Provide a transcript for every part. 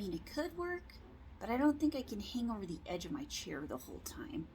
mean, it could work, but I don't think I can hang over the edge of my chair the whole time.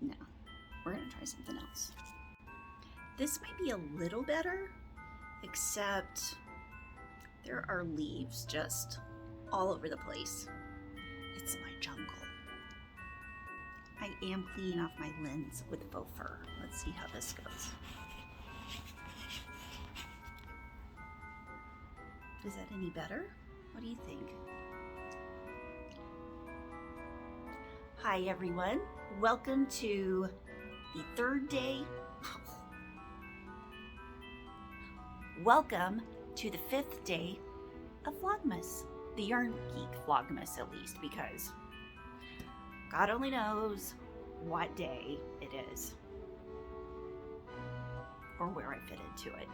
No, we're gonna try something else. This might be a little better, except there are leaves just all over the place. It's my jungle. I am cleaning off my lens with faux fur. Let's see how this goes. Is that any better? What do you think? Hi everyone, welcome to the third day. Welcome to the 5th day of VLOGMAS. The Yarn Geek VLOGMAS, at least, because God only knows what day it is or where I fit into it.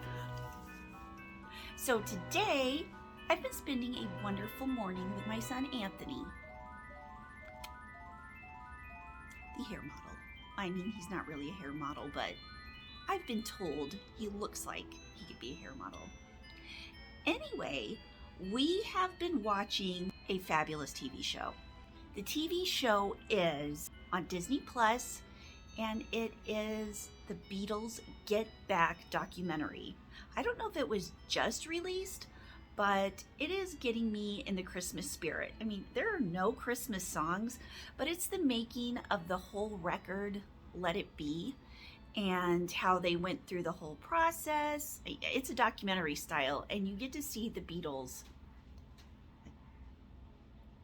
So today, I've been spending a wonderful morning with my son Anthony, the hair model. I mean, he's not really a hair model, but I've been told he looks like he could be a hair model. Anyway, we have been watching a fabulous TV show. The TV show is on Disney Plus, and it is the Beatles Get Back documentary. I don't know if it was just released, but it is getting me in the Christmas spirit. I mean, there are no Christmas songs, but it's the making of the whole record, Let It Be, and how they went through the whole process. It's a documentary style, and you get to see the Beatles'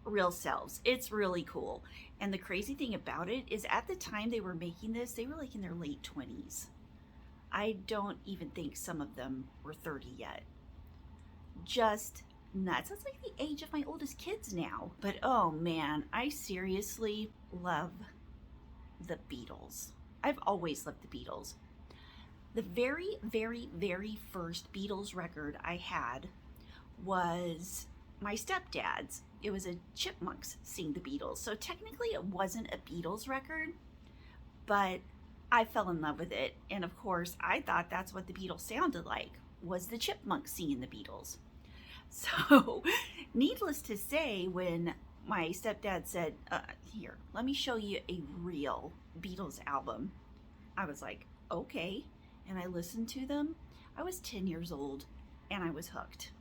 real selves. It's really cool. And the crazy thing about it is at the time they were making this, they were like in their late 20s. I don't even think some of them were 30 yet. Just nuts. That's like the age of my oldest kids now. But oh man, I seriously love the Beatles. I've always loved the Beatles. The very first Beatles record I had was my stepdad's. It was a Chipmunks sing the Beatles. So technically it wasn't a Beatles record, but I fell in love with it. And of course, I thought that's what the Beatles sounded like, was the Chipmunks singing the Beatles. So needless to say, when my stepdad said, here, let me show you a real Beatles album, I was like, okay. And I listened to them. I was 10 years old and I was hooked.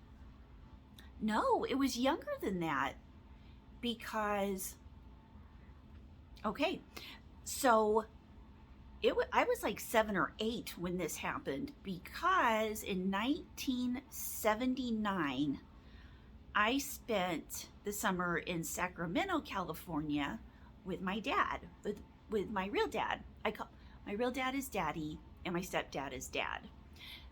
No, it was younger than that because, okay, so I was like 7 or 8 when this happened, because in 1979, I spent the summer in Sacramento, California with my dad, with my real dad. My real dad is Daddy and my stepdad is Dad.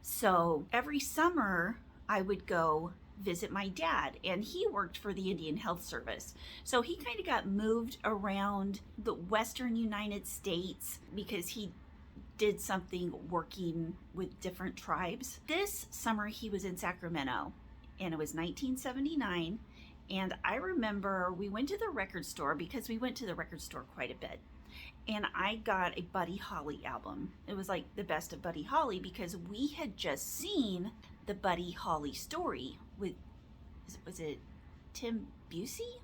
So every summer I would go visit my dad, and he worked for the Indian Health Service. So he kind of got moved around the Western United States because he did something working with different tribes. This summer he was in Sacramento, and it was 1979. And I remember we went to the record store, because we went to the record store quite a bit. And I got a Buddy Holly album. It was like the best of Buddy Holly, because we had just seen the Buddy Holly story with, was it Tim Busey?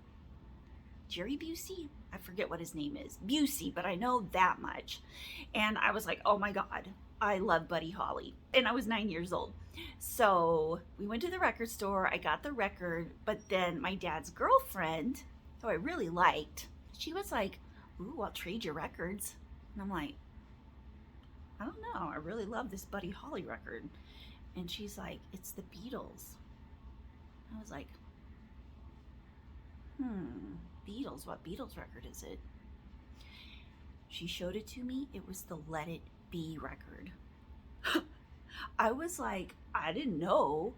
Jerry Busey? I forget what his name is. Busey, but I know that much. And I was like, oh my God, I love Buddy Holly. And I was 9 years old. So we went to the record store, I got the record, but then my dad's girlfriend, who I really liked, she was like, ooh, I'll trade your records. And I'm like, I don't know, I really love this Buddy Holly record. And she's like, it's the Beatles. I was like, Beatles, what Beatles record is it? She showed it to me. It was the Let It Be record. I was like, I didn't know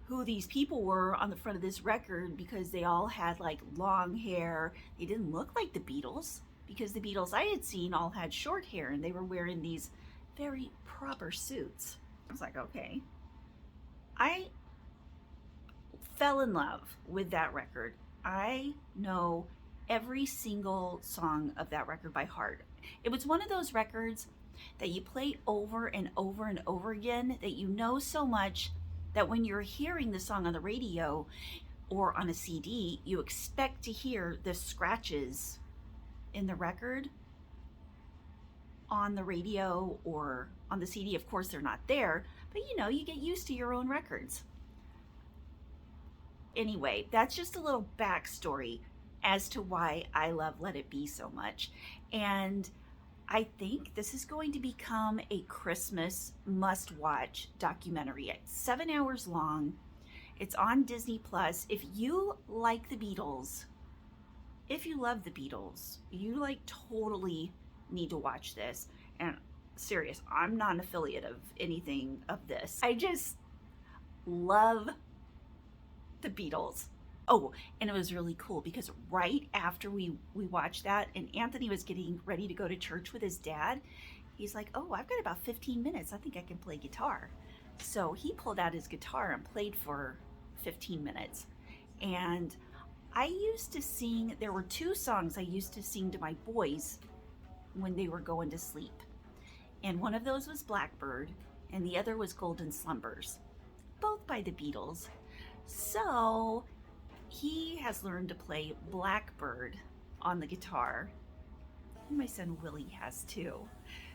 who these people were on the front of this record, because they all had like long hair. They didn't look like the Beatles, because the Beatles I had seen all had short hair and they were wearing these very proper suits. I was like, okay. I fell in love with that record. I know every single song of that record by heart. It was one of those records that you play over and over and over again, that you know so much that when you're hearing the song on the radio or on a CD, you expect to hear the scratches in the record. On the radio or on the CD, of course, they're not there, but you know, you get used to your own records. Anyway, that's just a little backstory as to why I love Let It Be so much. And I think this is going to become a Christmas must-watch documentary. It's 7 hours long. It's on Disney Plus. If you like the Beatles, if you love the Beatles, you like totally need to watch this. And serious, I'm not an affiliate of anything of this. I just love the Beatles. Oh, and it was really cool because right after we watched that and Anthony was getting ready to go to church with his dad, he's like, oh, I've got about 15 minutes. I think I can play guitar. So he pulled out his guitar and played for 15 minutes. And I used to sing, there were 2 songs I used to sing to my boys when they were going to sleep. And one of those was Blackbird and the other was Golden Slumbers, both by the Beatles. So he has learned to play Blackbird on the guitar. And my son Willie has too.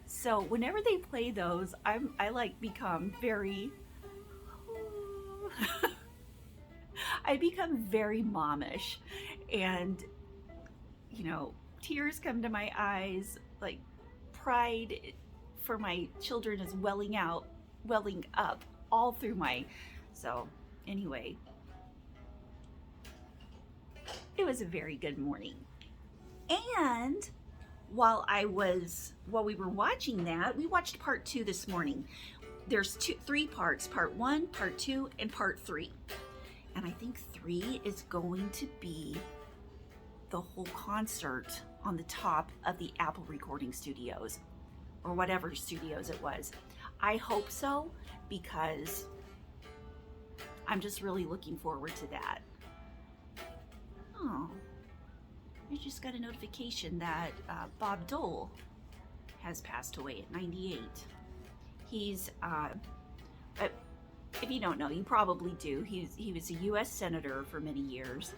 So whenever they play those, I like become very, I become very mommish, and you know, tears come to my eyes, like pride for my children is welling up all through my, so anyway, it was a very good morning. And while we were watching that, we watched part 2 this morning. There's 3 parts, part 1, part 2, and part 3. And I think 3 is going to be the whole concert on the top of the Apple recording studios, or whatever studios it was. I hope so, because I'm just really looking forward to that. Oh, I just got a notification that Bob Dole has passed away at 98. He's, if you don't know, you probably do. He was a U.S. Senator for many years.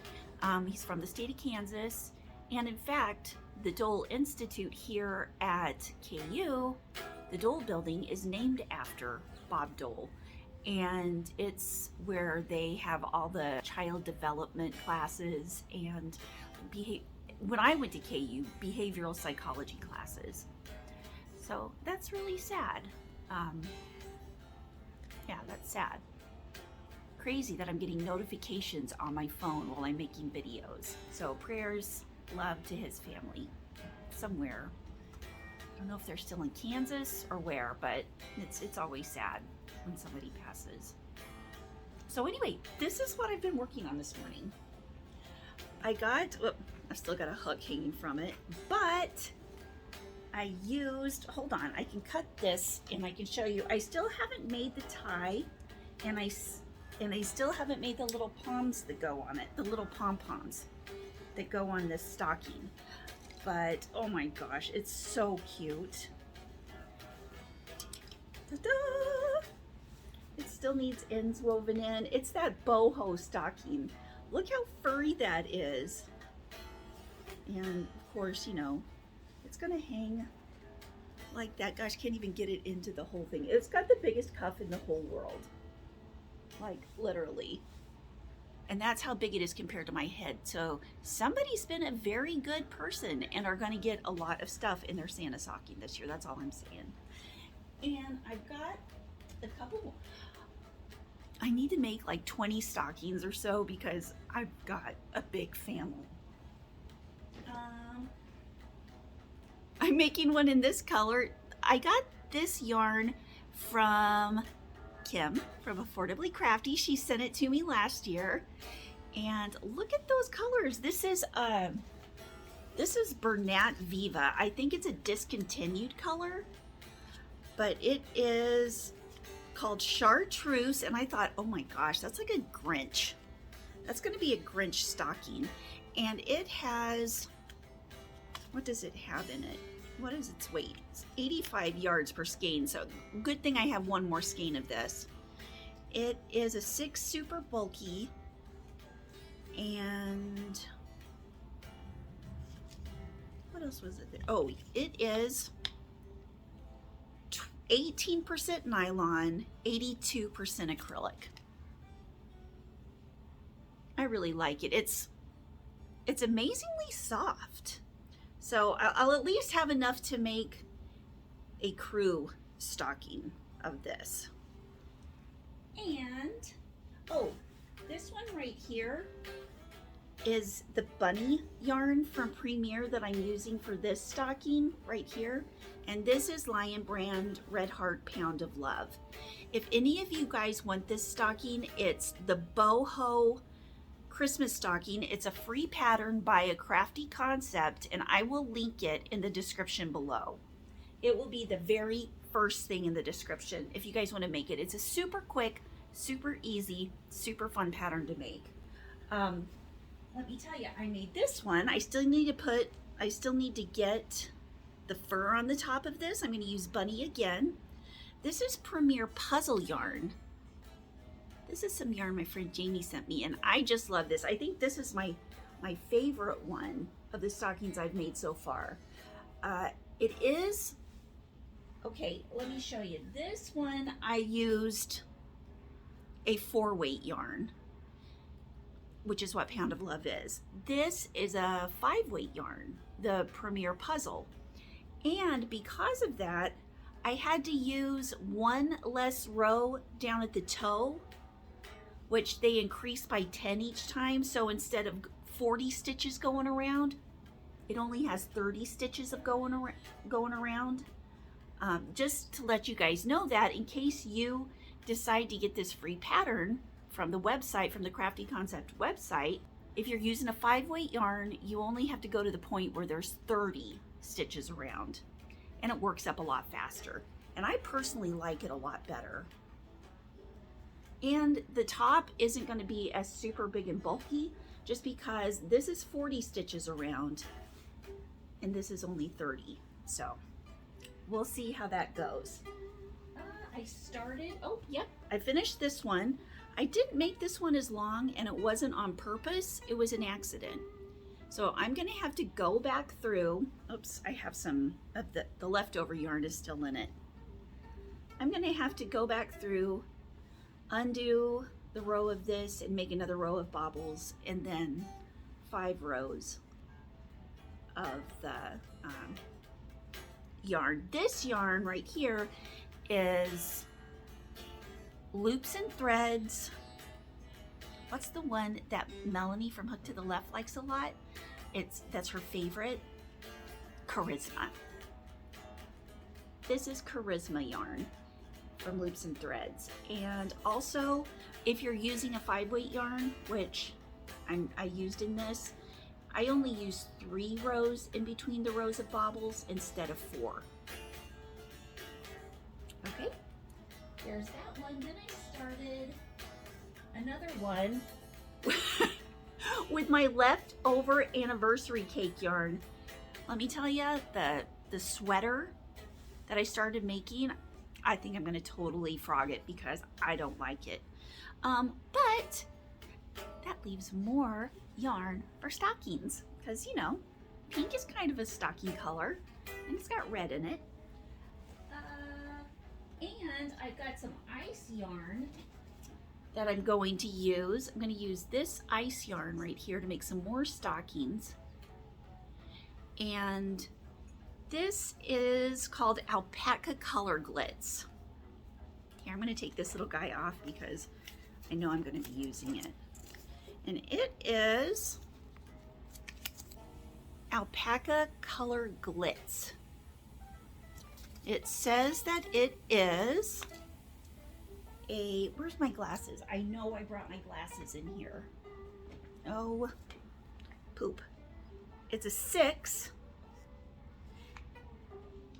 He's from the state of Kansas. And in fact, the Dole Institute here at KU, the Dole building, is named after Bob Dole. And it's where they have all the child development classes and when I went to KU, behavioral psychology classes. So that's really sad. Yeah, that's sad. Crazy that I'm getting notifications on my phone while I'm making videos. So prayers, love to his family somewhere. I don't know if they're still in Kansas or where, but it's always sad when somebody passes. So anyway, this is what I've been working on this morning. I've still got a hook hanging from it, but I used, hold on, I can cut this and I can show you. I still haven't made the tie, and I still haven't made the little poms that go on it, the little pom-poms that go on this stocking. But oh my gosh, it's so cute. Ta-da! It still needs ends woven in. It's that boho stocking. Look how furry that is. And of course, you know, it's gonna hang like that. Gosh, can't even get it into the whole thing. It's got the biggest cuff in the whole world. Like literally. And that's how big it is compared to my head. So somebody's been a very good person and are gonna get a lot of stuff in their Santa stocking this year. That's all I'm saying. And I've got a couple more. I need to make like 20 stockings or so because I've got a big family. I'm making one in this color. I got this yarn from Kim from Affordably Crafty. She sent it to me last year. And look at those colors. This is Bernat Viva. I think it's a discontinued color, but it is called Chartreuse, and I thought, oh my gosh, that's like a Grinch. That's going to be a Grinch stocking. And it has, what does it have in it? What is its weight? It's 85 yards per skein, so good thing I have one more skein of this. It is a 6 super bulky, and what else was it there? Oh, it is 18% nylon, 82% acrylic. I really like it. It's amazingly soft. So I'll at least have enough to make a crew stocking of this. And, oh, this one right here is the bunny yarn from Premier that I'm using for this stocking right here. And this is Lion Brand Red Heart Pound of Love. If any of you guys want this stocking, it's the Boho Christmas stocking. It's a free pattern by a Crafty concept, and I will link it in the description below. It will be the very first thing in the description if you guys want to make it. It's a super quick, super easy, super fun pattern to make. Let me tell you, I made this one. I still need to get the fur on the top of this. I'm going to use bunny again. This is Premier Puzzle yarn. This is some yarn my friend Jamie sent me, and I just love this. I think this is my favorite one of the stockings I've made so far. It is, okay, let me show you. This one I used a 4-weight yarn, which is what Pound of Love is. This is a 5-weight yarn, the Premier Puzzle. And because of that, I had to use one less row down at the toe, which they increase by 10 each time. So instead of 40 stitches going around, it only has 30 stitches of going around. Just to let you guys know that in case you decide to get this free pattern from the website, from the Crafty Concept website, if you're using a 5-weight yarn, you only have to go to the point where there's 30 stitches around, and it works up a lot faster. And I personally like it a lot better. And the top isn't going to be as super big and bulky, just because this is 40 stitches around and this is only 30. So we'll see how that goes. I finished this one. I didn't make this one as long, and it wasn't on purpose. It was an accident. So I'm going to have to go back through. Oops, I have some of the leftover yarn is still in it. I'm going to have to go back through, undo the row of this and make another row of bobbles, and then 5 rows of the yarn. This yarn right here is Loops and Threads. What's the one that Melanie from Hook to the Left likes a lot? That's her favorite. Charisma. This is Charisma yarn from Loops and Threads. And also, if you're using a 5-weight yarn, which I used in this, I only used 3 rows in between the rows of bobbles instead of 4. Okay, there's that one. Then I started another one with my leftover anniversary cake yarn. Let me tell you, the sweater that I started making, I think I'm gonna totally frog it because I don't like it. But that leaves more yarn for stockings, because you know, pink is kind of a stocking color and it's got red in it. And I've got some ice yarn that I'm going to use. I'm going to use this ice yarn right here to make some more stockings. And this is called Alpaca Color Glitz. Here, I'm going to take this little guy off because I know I'm going to be using it. And it is Alpaca Color Glitz. It says that it is a, where's my glasses? I know I brought my glasses in here. Oh, poop. It's a 6,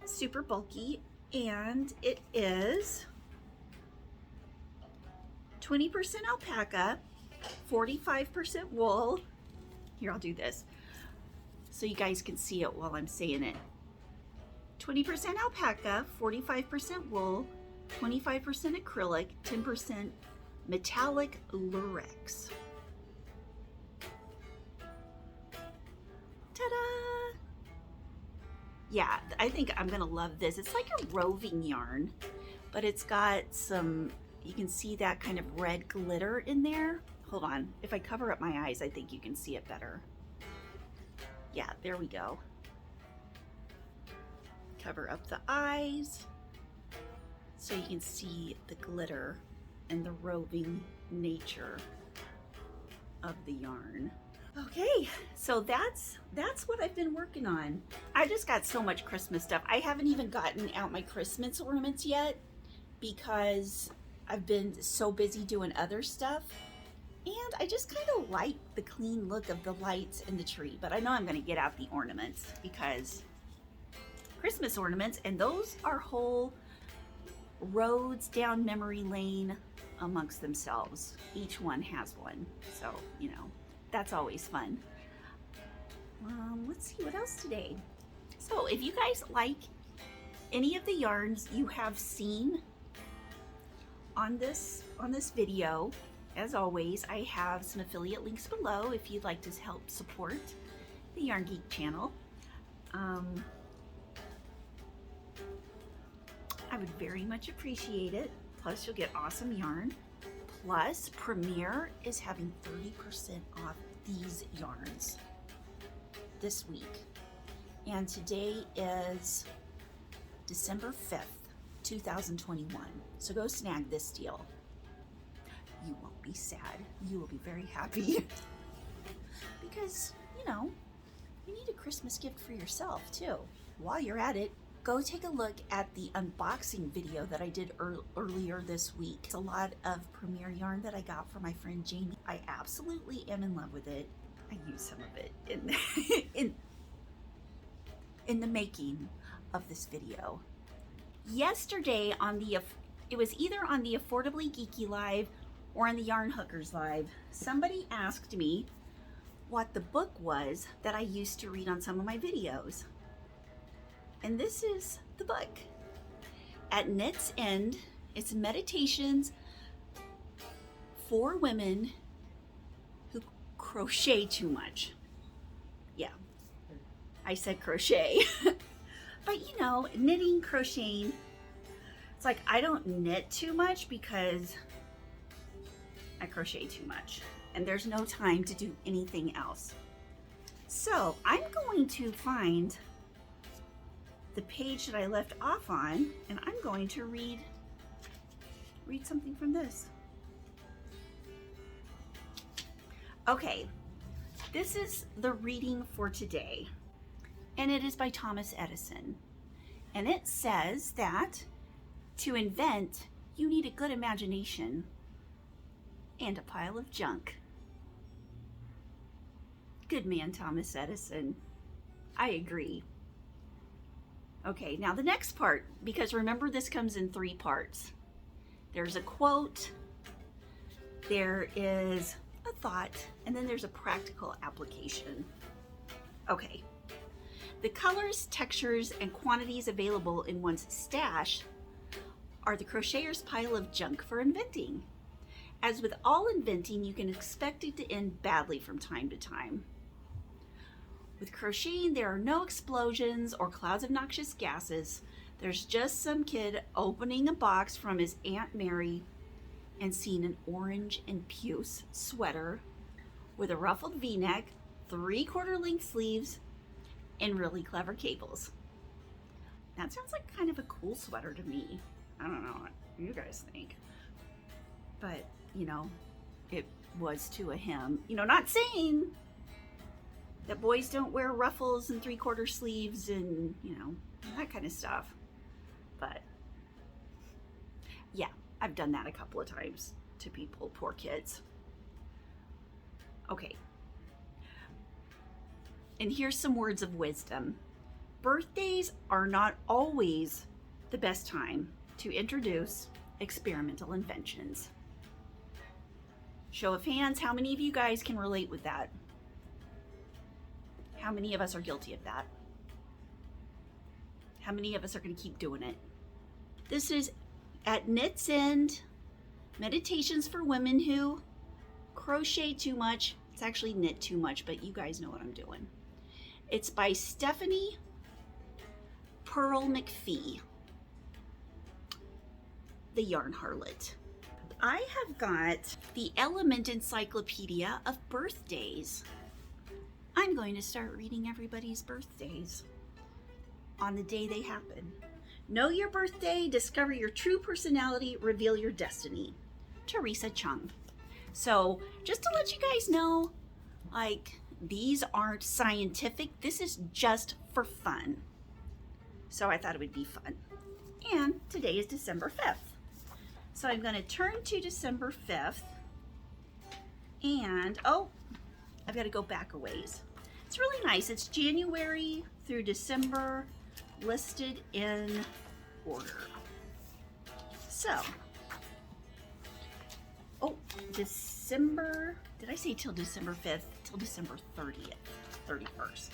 super bulky, and it is 20% alpaca, 45% wool. Here, I'll do this so you guys can see it while I'm saying it. 20% alpaca, 45% wool, 25% acrylic, 10% Metallic Lurex. Ta-da! Yeah, I think I'm gonna love this. It's like a roving yarn, but it's got some, you can see that kind of red glitter in there. Hold on, if I cover up my eyes, I think you can see it better. Yeah, there we go. Cover up the eyes so you can see the glitter and the roving nature of the yarn. Okay, so that's what I've been working on. I just got so much Christmas stuff. I haven't even gotten out my Christmas ornaments yet because I've been so busy doing other stuff. And I just kind of like the clean look of the lights and the tree, but I know I'm gonna get out the ornaments because Christmas ornaments, and those are whole roads down memory lane amongst themselves. Each one has one, so you know, that's always fun. Let's see what else today. So if you guys like any of the yarns you have seen on this video, as always, I have some affiliate links below if you'd like to help support the Yarn Geek channel. I would very much appreciate it. Plus, you'll get awesome yarn. Plus, Premier is having 30% off these yarns this week. And today is December 5th, 2021. So go snag this deal. You won't be sad. You will be very happy. Because, you know, you need a Christmas gift for yourself too. While you're at it, go take a look at the unboxing video that I did earlier this week. It's a lot of Premier yarn that I got from my friend Jamie. I absolutely am in love with it. I use some of it in the making of this video. Yesterday it was either on the Affordably Geeky Live or on the Yarn Hookers Live, somebody asked me what the book was that I used to read on some of my videos. And this is the book. At Knit's End, it's meditations for women who crochet too much. Yeah, I said crochet. But you know, knitting, crocheting, it's like I don't knit too much because I crochet too much and there's no time to do anything else. So I'm going to find the page that I left off on, and I'm going to read something from this. Okay, this is the reading for today, and it is by Thomas Edison. And it says that to invent, you need a good imagination and a pile of junk. Good man, Thomas Edison. I agree. Okay, now the next part, because remember this comes in 3 parts. There's a quote, there is a thought, and then there's a practical application. Okay, the colors, textures, and quantities available in one's stash are the crocheter's pile of junk for inventing. As with all inventing, you can expect it to end badly from time to time. With crocheting, there are no explosions or clouds of noxious gases. There's just some kid opening a box from his Aunt Mary and seeing an orange and puce sweater with a ruffled V-neck, 3/4 length sleeves, and really clever cables. That sounds like kind of a cool sweater to me. I don't know what you guys think. But, you know, it was to a him. You know, not saying that boys don't wear ruffles and 3/4 sleeves and, you know, that kind of stuff. But, yeah, I've done that a couple of times to people, poor kids. Okay. And here's some words of wisdom. Birthdays are not always the best time to introduce experimental inventions. Show of hands, how many of you guys can relate with that? How many of us are guilty of that? How many of us are going to keep doing it? This is at Knit's End, Meditations for women who crochet too much. It's actually knit too much, but you guys know what I'm doing. It's by Stephanie Pearl McPhee, the Yarn Harlot. I have got the Element Encyclopedia of Birthdays. I'm going to start reading everybody's birthdays on the day they happen. Know your birthday, discover your true personality, reveal your destiny. Teresa Chung. So just to let you guys know, like, these aren't scientific. This is just for fun. So I thought it would be fun. And today is December 5th. So I'm going to turn to December 5th. And, oh, I've got to go back a ways. It's really nice. It's January through December, listed in order. So, oh, December, did I say till December 5th? Till December 30th, 31st.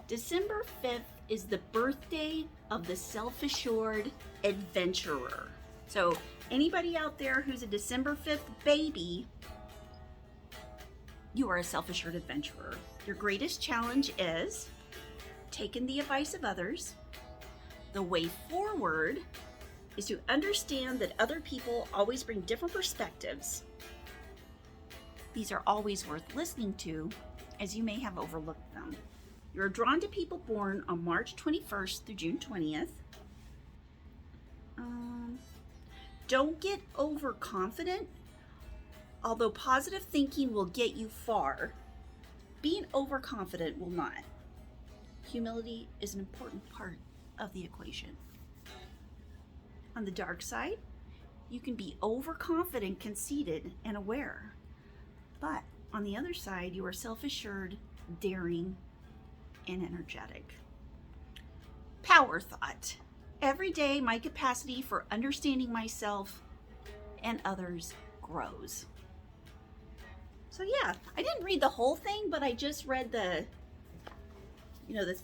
December 5th is the birthday of the self-assured adventurer. So anybody out there who's a December 5th baby, you are a self-assured adventurer. Your greatest challenge is taking the advice of others. The way forward is to understand that other people always bring different perspectives. These are always worth listening to, as you may have overlooked them. You're drawn to people born on March 21st through June 20th. Don't get overconfident. Although positive thinking will get you far, being overconfident will not. Humility is an important part of the equation. On the dark side, you can be overconfident, conceited, and aware. But on the other side, you are self-assured, daring, and energetic. Power thought. Every day, my capacity for understanding myself and others grows. So yeah, I didn't read the whole thing, but I just read the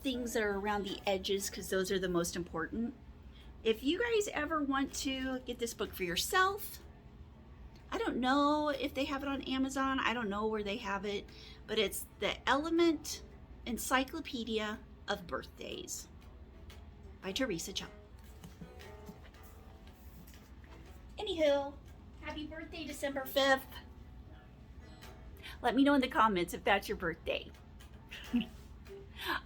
things that are around the edges, because those are the most important. If you guys ever want to get this book for yourself, I don't know if they have it on Amazon. I don't know where they have it, but it's the Element Encyclopedia of Birthdays by Teresa Chung. Anywho, happy birthday, December 5th. Let me know in the comments if that's your birthday.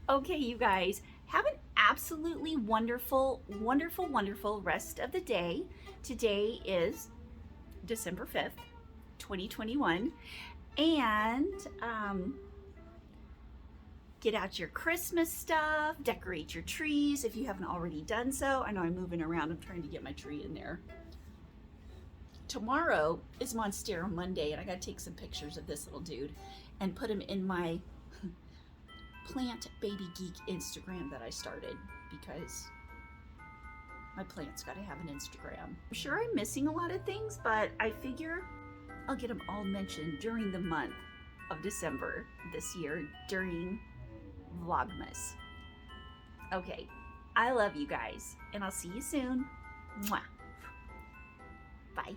Okay, you guys, have an absolutely wonderful, wonderful, wonderful rest of the day. Today is December 5th, 2021. And get out your Christmas stuff, decorate your trees if you haven't already done so. I know I'm moving around. I'm trying to get my tree in there. Tomorrow is Monstera Monday, and I got to take some pictures of this little dude and put him in my Plant Baby Geek Instagram that I started, because my plant's got to have an Instagram. I'm sure I'm missing a lot of things, but I figure I'll get them all mentioned during the month of December this year during VLOGMAS. Okay, I love you guys, and I'll see you soon. Mwah. Bye.